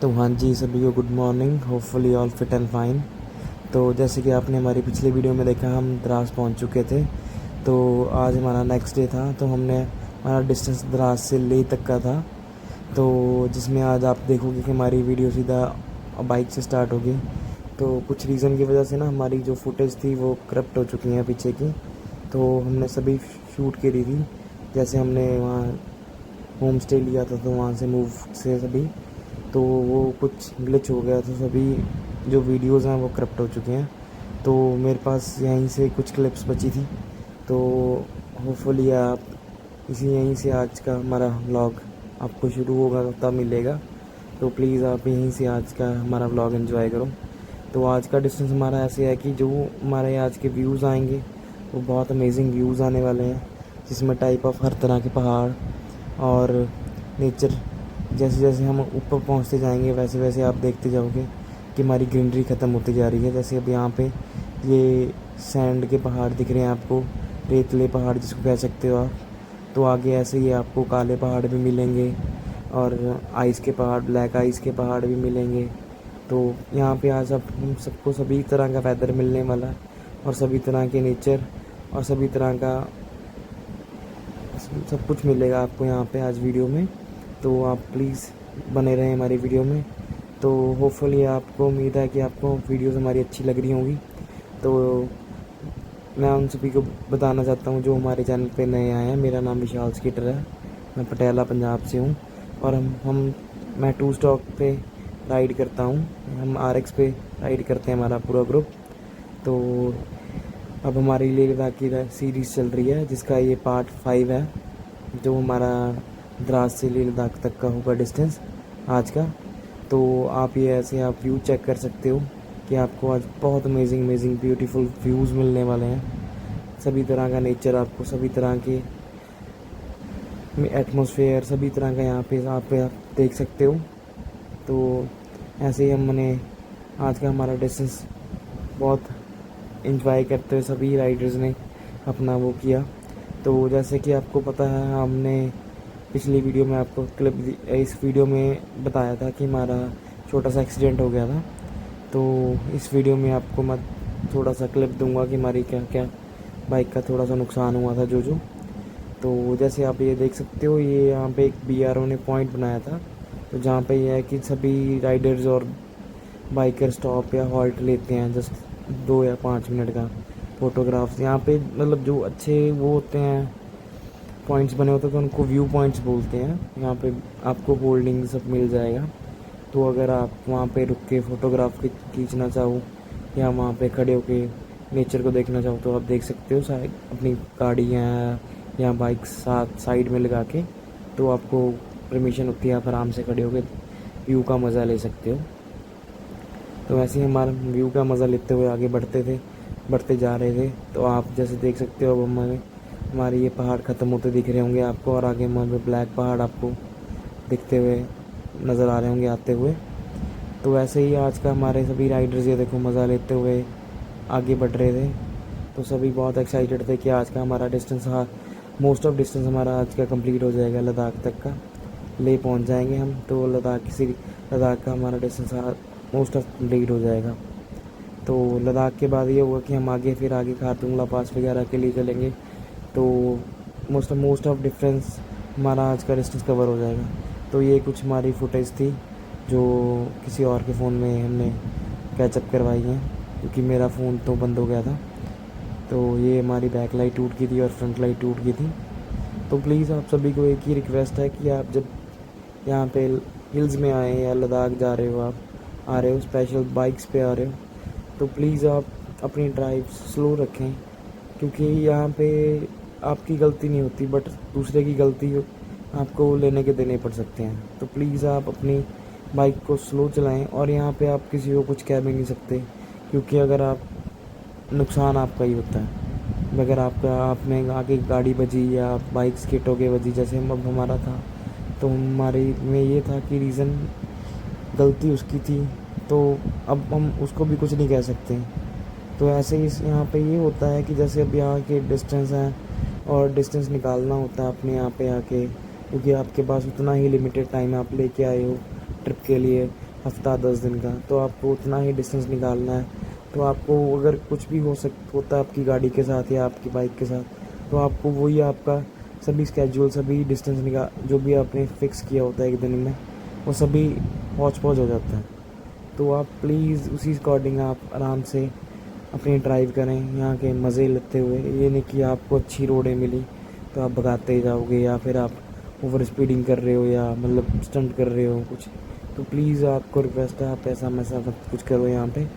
तो हाँ जी, सभी को good morning. Hopefully all fit and fine. तो जैसे कि आपने हमारी पिछली वीडियो में देखा, हम द्रास पहुंच चुके थे। तो आज हमारा नेक्स्ट डे था। तो हमारा डिस्टेंस द्रास से लेह तक का था। तो जिसमें आज आप देखोगे कि हमारी वीडियो सीधा बाइक से स्टार्ट होगी। तो कुछ रीज़न की वजह से ना हमारी जो फुटेज थी वो करप्ट हो चुकी हैं पीछे की। तो हमने सभी शूट करी थी। जैसे हमने वहाँ होम स्टे लिया था तो वहाँ से मूव से सभी, तो वो कुछ ग्लिच हो गया, तो सभी जो वीडियोज़ हैं वो करप्ट हो चुके हैं। तो मेरे पास यहीं से कुछ क्लिप्स बची थी। तो होपफुली आप यहीं से आज का हमारा व्लॉग आपको शुरू होगा तब मिलेगा। तो प्लीज़ आप यहीं से आज का हमारा व्लॉग एंजॉय करो। तो आज का डिस्टेंस हमारा ऐसे है कि जो हमारे आज के व्यूज़ आएंगे वो बहुत अमेजिंग व्यूज़ आने वाले हैं, जिसमें टाइप ऑफ हर तरह के पहाड़ और नेचर। जैसे जैसे हम ऊपर पहुंचते जाएंगे वैसे वैसे आप देखते जाओगे कि हमारी ग्रीनरी ख़त्म होती जा रही है। जैसे अब यहाँ पे ये सैंड के पहाड़ दिख रहे हैं आपको, रेतले पहाड़ जिसको कह सकते हो आप। तो आगे ऐसे ही आपको काले पहाड़ भी मिलेंगे और आइस के पहाड़, ब्लैक आइस के पहाड़ भी मिलेंगे। तो यहाँ पे आज अब हम सबको सभी तरह का वेदर मिलने वाला है, और सभी तरह के नेचर और सभी तरह का सब कुछ मिलेगा आपको यहाँ पे आज वीडियो में। तो आप प्लीज़ बने रहें हमारी वीडियो में। तो होपफुली आपको उम्मीद है कि आपको वीडियोस हमारी अच्छी लग रही होंगी। तो मैं उन सभी को बताना चाहता हूँ जो हमारे चैनल पे नए आए हैं। मेरा नाम विशाल स्कीटर है, मैं पटियाला पंजाब से हूँ। और मैं टू स्टॉक पे राइड करता हूँ। हम RX पे राइड करते हैं, हमारा पूरा ग्रुप। तो अब हमारी लेह लद्दाख की सीरीज़ चल रही है, जिसका ये पार्ट 5 है, जो हमारा द्रास से लेह लद्दाख तक का होगा डिस्टेंस आज का। तो आप ये ऐसे आप व्यू चेक कर सकते हो कि आपको आज बहुत अमेजिंग अमेजिंग ब्यूटीफुल व्यूज़ मिलने वाले हैं। सभी तरह का नेचर आपको, सभी तरह के एटमॉस्फेयर, सभी तरह का यहाँ पे आप देख सकते हो। तो ऐसे ही हमने आज का हमारा डिस्टेंस बहुत इंजॉय करते हुए सभी राइडर्स ने अपना वो किया। तो जैसे कि आपको पता है, हमने पिछली वीडियो में आपको इस वीडियो में बताया था कि हमारा छोटा सा एक्सीडेंट हो गया था। तो इस वीडियो में आपको मैं थोड़ा सा क्लिप दूंगा कि हमारी क्या क्या बाइक का थोड़ा सा नुकसान हुआ था जो। तो जैसे आप ये देख सकते हो, ये यहाँ पे एक BRO ने पॉइंट बनाया था, तो जहाँ पे ये है कि सभी राइडर्स और बाइकर स्टॉप या हॉल्ट लेते हैं, जस्ट 2 या 5 मिनट का फ़ोटोग्राफ्स। यहाँ पे मतलब जो अच्छे वो होते हैं, पॉइंट्स बने होते हैं, तो उनको व्यू पॉइंट्स बोलते हैं। यहाँ पे आपको होल्डिंग सब मिल जाएगा। तो अगर आप वहाँ पे रुक के फ़ोटोग्राफ खींचना चाहो या वहाँ पे खड़े होके नेचर को देखना चाहो तो आप देख सकते हो, शायद अपनी गाड़ियाँ या बाइक साथ साइड में लगा के। तो आपको परमिशन होती है, आप आराम से खड़े होकर व्यू का मज़ा ले सकते हो। तो वैसे ही हमारे व्यू का मज़ा लेते हुए आगे बढ़ते जा रहे थे। तो आप जैसे देख सकते हो, अब हमारे ये पहाड़ ख़त्म होते दिख रहे होंगे आपको, और आगे हमारे ब्लैक पहाड़ आपको दिखते हुए नज़र आ रहे होंगे आते हुए। तो वैसे ही आज का हमारे सभी राइडर्स ये देखो मज़ा लेते हुए आगे बढ़ रहे थे। तो सभी बहुत एक्साइटेड थे कि आज का हमारा डिस्टेंस, हाँ, मोस्ट ऑफ डिस्टेंस हमारा आज का कंप्लीट हो जाएगा, लद्दाख तक का ले पहुंच जाएंगे हम। तो लद्दाख का हमारा डिस्टेंस मोस्ट ऑफ कंप्लीट हो जाएगा। तो लद्दाख के बाद ये होगा कि हम फिर आगे खारदुंगला पास वगैरह के लिए चलेंगे। तो मोस्ट ऑफ डिफरेंस हमारा आज का डिस्टेंस कवर हो जाएगा। तो ये कुछ हमारी फुटेज थी जो किसी और के फ़ोन में हमने कैचअप करवाई है, क्योंकि मेरा फ़ोन तो बंद हो गया था। तो ये हमारी बैक लाइट टूट गई थी और फ्रंट लाइट टूट गई थी। तो प्लीज़ आप सभी को एक ही रिक्वेस्ट है कि आप जब यहाँ पे हिल्स में आए या लद्दाख जा रहे हो, आप आ रहे हो स्पेशल बाइक्स पे आ रहे हो, तो प्लीज़ आप अपनी ड्राइव स्लो रखें, क्योंकि यहाँ पे आपकी गलती नहीं होती, बट दूसरे की गलती आपको लेने के देने पड़ सकते हैं। तो प्लीज़ आप अपनी बाइक को स्लो चलाएं, और यहाँ पे आप किसी को कुछ कह भी नहीं सकते, क्योंकि अगर आप नुकसान आपका ही होता है। अगर आप में आगे गाड़ी बजी या बाइक स्किट हो के बजी, जैसे अब हमारा था, तो हमारे में ये था कि रीज़न गलती उसकी थी, तो अब हम उसको भी कुछ नहीं कह सकते। तो ऐसे ही यहाँ पे ये होता है कि जैसे अब यहाँ के डिस्टेंस हैं और डिस्टेंस निकालना होता है अपने यहाँ पे आके, क्योंकि आपके पास उतना ही लिमिटेड टाइम आप लेके आए हो ट्रिप के लिए। हफ्ता 10 दिन का, तो आपको उतना ही डिस्टेंस निकालना है। तो आपको अगर कुछ भी होता है आपकी गाड़ी के साथ या आपकी बाइक के साथ, तो आपको वही आपका सभी स्केड्यूल, सभी डिस्टेंस जो भी आपने फ़िक्स किया होता है एक दिन में, वो सभी हौच-पौच हो जाता है। तो आप प्लीज़ उसी अकॉर्डिंग आप आराम से अपनी ड्राइव करें, यहाँ के मज़े लेते हुए। ये नहीं कि आपको अच्छी रोडें मिली तो आप भगाते ही जाओगे, या फिर आप ओवर स्पीडिंग कर रहे हो या मतलब स्टंट कर रहे हो कुछ। तो प्लीज़ आपको रिक्वेस्ट है, आप ऐसा वैसा मत कुछ करो यहाँ पे।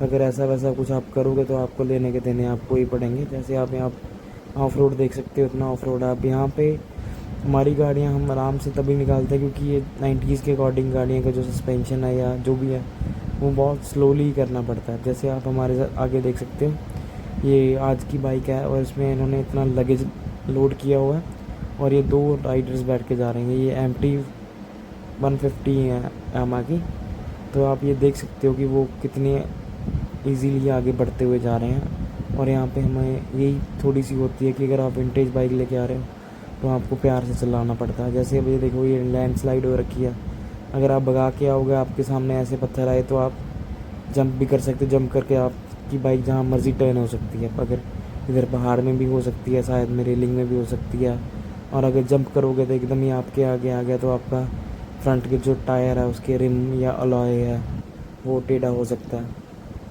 अगर ऐसा वैसा कुछ आप करोगे तो आपको लेने के देने आपको ही पड़ेंगे। जैसे आप यहाँ ऑफ रोड देख सकते हो, इतना ऑफ रोड आप यहाँ पे। हमारी गाड़ियाँ हम आराम से तभी निकालते हैं क्योंकि ये 90s के अकॉर्डिंग गाड़ियों का जो सस्पेंशन है या जो भी है वो बहुत स्लोली करना पड़ता है। जैसे आप हमारे आगे देख सकते हो, ये आज की बाइक है और इसमें इन्होंने इतना लगेज लोड किया हुआ है और ये 2 राइडर्स बैठ के जा रहे हैं। ये MT 150 है यामाहा की। तो आप ये देख सकते हो कि वो कितने इजीली आगे बढ़ते हुए जा रहे हैं। और यहाँ पे हमें यही थोड़ी सी होती है कि अगर आप विंटेज बाइक लेके आ रहे हो तो आपको प्यार से चलाना पड़ता है। जैसे अब ये देखो, ये लैंडस्लाइड हो रखी है। अगर आप भगा के आओगे, आपके सामने ऐसे पत्थर आए तो आप जंप भी कर सकते हो। जंप करके आपकी बाइक जहाँ मर्जी टर्न हो सकती है। अगर इधर पहाड़ में भी हो सकती है, शायद में रेलिंग में भी हो सकती है। और अगर जंप करोगे तो एकदम ही आपके आगे आ गया तो आपका फ्रंट के जो टायर है उसके रिम या अलॉय है वो टेढ़ा हो सकता है।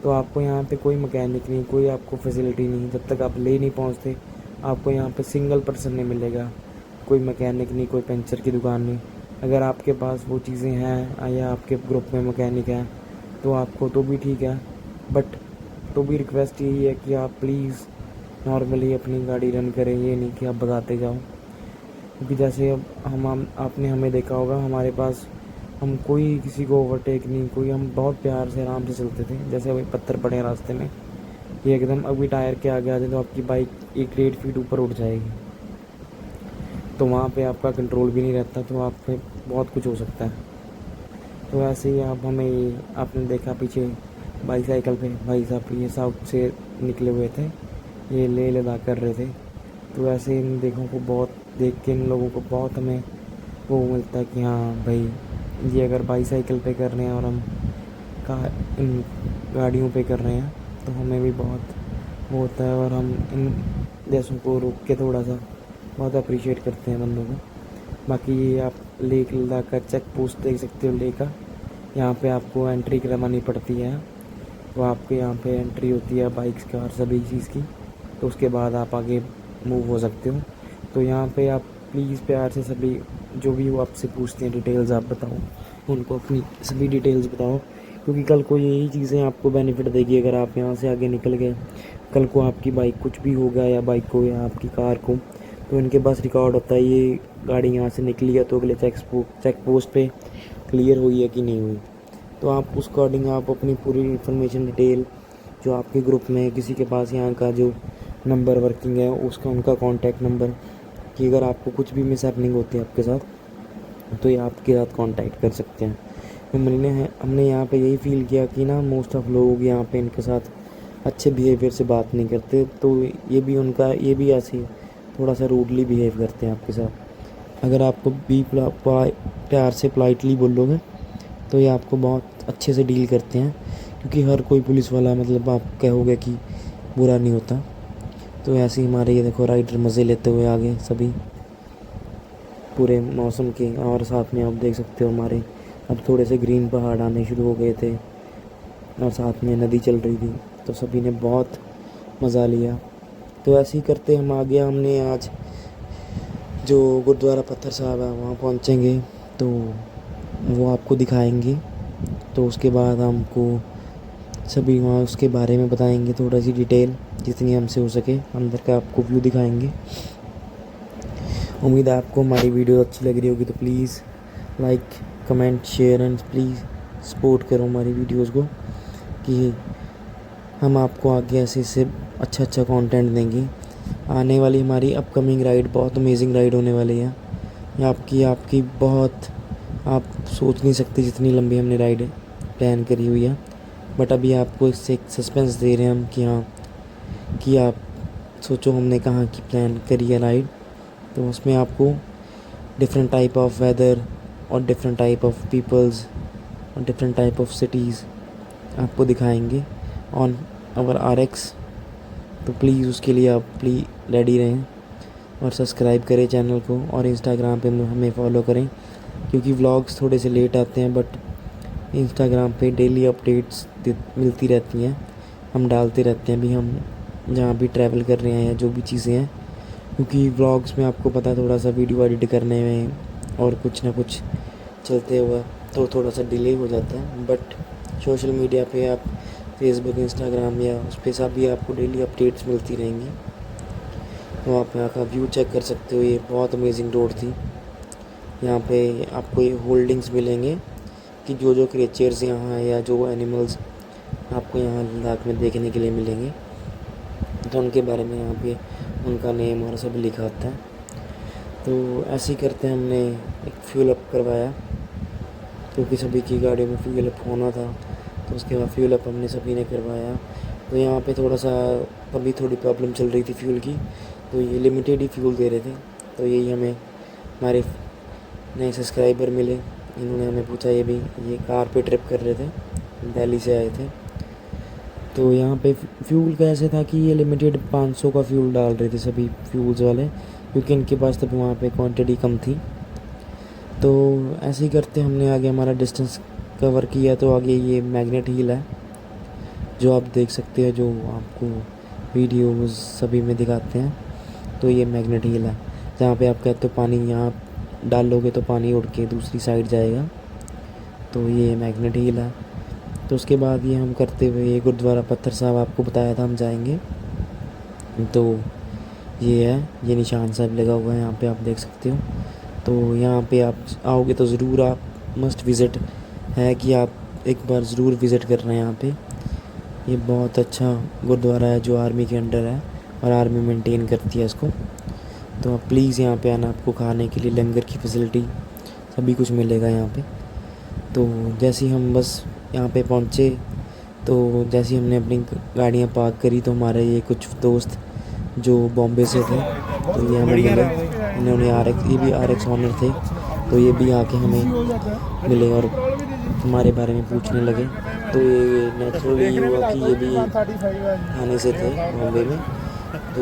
तो आपको यहाँ पे कोई मैकेनिक नहीं, कोई आपको फैसिलिटी नहीं, जब तक आप ले नहीं पहुँचते आपको यहाँ पे सिंगल पर्सन नहीं मिलेगा। कोई मैकेनिक नहीं, कोई पंचर की दुकान नहीं। अगर आपके पास वो चीज़ें हैं या आपके ग्रुप में मैकेनिक हैं तो आपको तो भी ठीक है, बट तो भी रिक्वेस्ट यही है कि आप प्लीज़ नॉर्मली अपनी गाड़ी रन करें, ये नहीं कि आप भगाते जाओ। क्योंकि जैसे अब आपने हमें देखा होगा, हमारे पास हम कोई किसी को ओवरटेक नहीं, कोई, हम बहुत प्यार से आराम से चलते थे। जैसे अभी पत्थर पड़े हैं रास्ते में, ये एकदम अभी टायर के आगे आ जाए तो आपकी बाइक 1-1.5 फीट ऊपर उठ जाएगी। तो वहाँ पे आपका कंट्रोल भी नहीं रहता, तो आप पे बहुत कुछ हो सकता है। तो ऐसे ही आप हमें, आपने देखा पीछे बाईसाइकिल पे भाई साहब ये साउथ से निकले हुए थे, ये लेह लद्दाख कर रहे थे। तो ऐसे इन देखों को देख के इन लोगों को बहुत हमें वो मिलता है कि हाँ भाई, ये अगर बाईसाइकिल पे कर रहे हैं और हम इन गाड़ियों पे कर रहे हैं तो हमें भी बहुत वो होता है। और हम इन जैसों को रोक के थोड़ा सा बहुत अप्रिशिएट करते हैं बंदों को। बाकी ये आप लेह लद्दाख का चेक पोस्ट देख सकते हो, लेह का। यहाँ पे आपको एंट्री करवानी पड़ती है, तो आपके यहाँ पे एंट्री होती है बाइक्स का और सभी चीज़ की। तो उसके बाद आप आगे मूव हो सकते हो। तो यहाँ पे आप प्लीज़ प्यार से सभी जो भी वो आपसे पूछते हैं डिटेल्स आप बताओ, उनको अपनी सभी डिटेल्स बताओ। क्योंकि कल को यही चीज़ें आपको बेनिफिट देगी। अगर आप यहाँ से आगे निकल गए, कल को आपकी बाइक कुछ भी हो गया या बाइक को या आपकी कार को, तो इनके पास रिकॉर्ड होता है ये गाड़ी यहाँ से निकली है तो अगले चेक पोस्ट पे क्लियर हुई है कि नहीं हुई। तो आप उस अकॉर्डिंग आप अपनी पूरी इन्फॉर्मेशन डिटेल जो आपके ग्रुप में किसी के पास यहाँ का जो नंबर वर्किंग है उसका, उनका कॉन्टैक्ट नंबर, कि अगर आपको कुछ भी मिस हैपनिंग होती है आपके साथ तो ये आपके साथ कांटेक्ट कर सकते हैं। तो हमने यहाँ पे यही फील किया कि ना मोस्ट ऑफ लोग यहाँ पे इनके साथ अच्छे बिहेवियर से बात नहीं करते, तो ये भी ऐसे थोड़ा सा रूडली बिहेव करते हैं आपके साथ। अगर आपको भी प्यार से पोलाइटली बोलोगे तो ये आपको बहुत अच्छे से डील करते हैं। क्योंकि हर कोई पुलिस वाला मतलब आप कहोगे कि बुरा नहीं होता। तो ऐसे ही हमारे ये देखो राइडर मज़े लेते हुए आगे सभी पूरे मौसम के। और साथ में आप देख सकते हो हमारे अब थोड़े से ग्रीन पहाड़ आने शुरू हो गए थे और साथ में नदी चल रही थी, तो सभी ने बहुत मज़ा लिया। तो ऐसे ही करते हम आगे, हमने आज जो गुरुद्वारा पत्थर साहब है वहाँ पहुँचेंगे तो वो आपको दिखाएंगे। तो उसके बाद हमको सभी वहाँ उसके बारे में बताएंगे, थोड़ा सी डिटेल जितनी हमसे हो सके, अंदर का आपको व्यू दिखाएंगे। उम्मीद है आपको हमारी वीडियो अच्छी लग रही होगी। तो please like, comment, share and please support करो हमारी वीडियोस को, कि हम आपको आगे ऐसे अच्छा कंटेंट देंगे। आने वाली हमारी अपकमिंग राइड बहुत अमेजिंग राइड होने वाली है। आपकी बहुत, आप सोच नहीं सकते जितनी लंबी हमने राइड प्लान करी हुई है। बट अभी आपको इससे एक सस्पेंस दे रहे हैं हम कि हाँ, कि आप सोचो हमने कहाँ की प्लान करी है राइड। तो उसमें आपको डिफरेंट टाइप ऑफ वेदर और डिफरेंट टाइप ऑफ पीपल्स और डिफरेंट टाइप ऑफ सिटीज़ आपको दिखाएंगे ऑन आवर RX। तो प्लीज़ उसके लिए आप प्लीज़ रेडी रहें और सब्सक्राइब करें चैनल को, और इंस्टाग्राम पे हमें फॉलो करें, क्योंकि व्लॉग्स थोड़े से लेट आते हैं बट इंस्टाग्राम पे डेली अपडेट्स मिलती रहती हैं। हम डालते रहते हैं भी हम जहाँ भी ट्रैवल कर रहे हैं या जो भी चीज़ें हैं, क्योंकि व्लॉग्स में आपको पता है थोड़ा सा वीडियो एडिट करने में और कुछ ना कुछ चलते हुआ तो थोड़ा सा डिले हो जाता है। बट सोशल मीडिया पे आप फेसबुक, इंस्टाग्राम या उस पर सब भी आपको डेली अपडेट्स मिलती रहेंगी। तो आप यहाँ का व्यू चेक कर सकते हो। ये बहुत अमेजिंग रोड थी। यहाँ पे आपको ये होल्डिंग्स मिलेंगे कि जो जो क्रिएचर्स यहाँ हैं या जो एनिमल्स आपको यहाँ लद्दाख में देखने के लिए मिलेंगे, तो उनके बारे में यहाँ पे उनका नेम और सब लिखा होता है। तो ऐसे ही करते हैं, हमने एक फ्यूल अप करवाया क्योंकि सभी की गाड़ियों में फ्यूल अप होना था। तो उसके बाद फ्यूल अप हमने सभी ने करवाया। तो यहाँ पे थोड़ा सा अभी थोड़ी प्रॉब्लम चल रही थी फ्यूल की, तो ये लिमिटेड ही फ्यूल दे रहे थे। तो यही हमें हमारे नए सब्सक्राइबर मिले, इन्होंने हमें पूछा, ये कार पे ट्रिप कर रहे थे, दिल्ली से आए थे। तो यहाँ पे फ्यूल का ऐसे था कि ये लिमिटेड 500 का फ्यूल डाल रहे थे सभी फ्यूल्स वाले, क्योंकि इनके पास तब वहाँ पे क्वांटिटी कम थी। तो ऐसे ही करते हमने आगे हमारा डिस्टेंस कवर किया। तो आगे ये मैग्नेट हिल है जो आप देख सकते हो, जो आपको वीडियोस सभी में दिखाते हैं। तो ये मैग्नेट हिल है जहाँ पे आप कहते हो पानी यहाँ डालोगे तो पानी उड़ के दूसरी साइड जाएगा। तो ये मैग्नेट हिल है। तो उसके बाद ये हम करते हुए ये गुरुद्वारा पत्थर साहब आपको बताया था हम जाएंगे। तो ये है, ये निशान साहब लगा हुआ है यहाँ पे आप देख सकते हो। तो यहाँ पे आप आओगे तो ज़रूर आप मस्ट विज़िट है कि आप एक बार ज़रूर विज़िट करना है यहाँ पे। ये बहुत अच्छा गुरुद्वारा है जो आर्मी के अंडर है और आर्मी मेंटेन करती है इसको। तो आप प्लीज़ यहाँ पे आना, आपको खाने के लिए लंगर की फैसिलिटी सभी कुछ मिलेगा यहाँ पे। तो जैसे ही हम बस यहाँ पे पहुँचे, तो जैसे ही हमने अपनी गाड़ियाँ पार्क करी, तो हमारे ये कुछ दोस्त जो बॉम्बे से थे तो ये हमें मिले। इन्होंने ये भी RX ऑनर थे, तो ये भी आके हमें मिले और हमारे बारे में पूछने लगे। तो ये नेचुरली ये हुआ कि ये भी थाने से थे बॉम्बे में। तो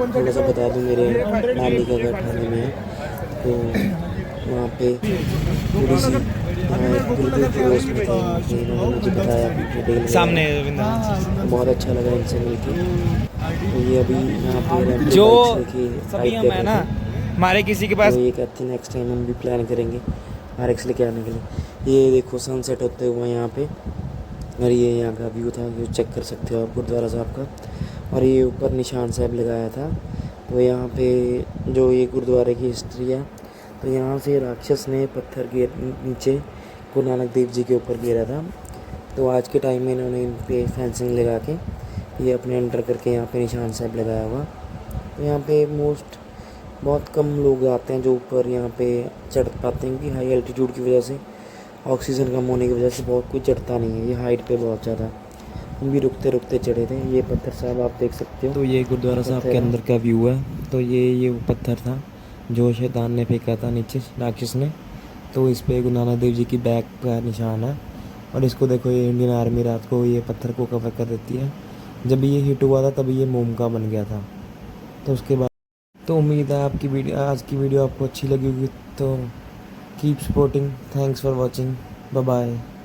थोड़ा सा बता दूँ, मेरे नानी का घर थाने में है। तो वहाँ पे थोड़ी सी बिल्कुल पड़ोस में थे, इन्होंने मुझे बताया डिटेल सामने। बहुत अच्छा लगा इनसे मिलके। तो ये अभी यहाँ पे जो सभी हम है ना हमारे किसी के पास, तो ये कहते हैं नेक्स्ट टाइम हम भी प्लान करेंगे RX लेके आने के लिए। ये देखो सनसेट होते हुए यहाँ पे, और ये यहाँ का व्यू था, व्यू चेक कर सकते हो आप गुरुद्वारा साहब का। और ये ऊपर निशान साहब लगाया था। तो यहाँ पे जो ये गुरुद्वारे की हिस्ट्री है, तो यहाँ से राक्षस ने पत्थर के नीचे गुरु नानक देव जी के ऊपर गिरा था। तो आज के टाइम में इन्होंने इन पे फेंसिंग लगा के ये अपने अंडर करके यहाँ पे निशान साहब लगाया हुआ। तो यहाँ पे बहुत कम लोग आते हैं जो ऊपर यहाँ पे चढ़ पाते हैं, क्योंकि हाई एल्टीट्यूड की वजह से, ऑक्सीजन कम होने की वजह से बहुत कोई चढ़ता नहीं है। ये हाइट पे बहुत ज़्यादा, हम भी रुकते रुकते चढ़े थे। ये पत्थर साहब आप देख सकते हो। तो ये गुरुद्वारा साहब के अंदर का व्यू है। तो ये वो पत्थर था जो शैतान ने फेंका था नीचे, राक्षस ने। तो इस पे गुरु नानक देव जी की बैक का निशान है। और इसको देखो, ये इंडियन आर्मी रात को ये पत्थर को कवर कर देती है। जब ये हिट हुआ था तभी ये मोम का बन गया था। तो उसके बाद तो उम्मीद है आज की वीडियो आपको अच्छी लगी होगी। तो keep supporting, thanks for watching, bye bye.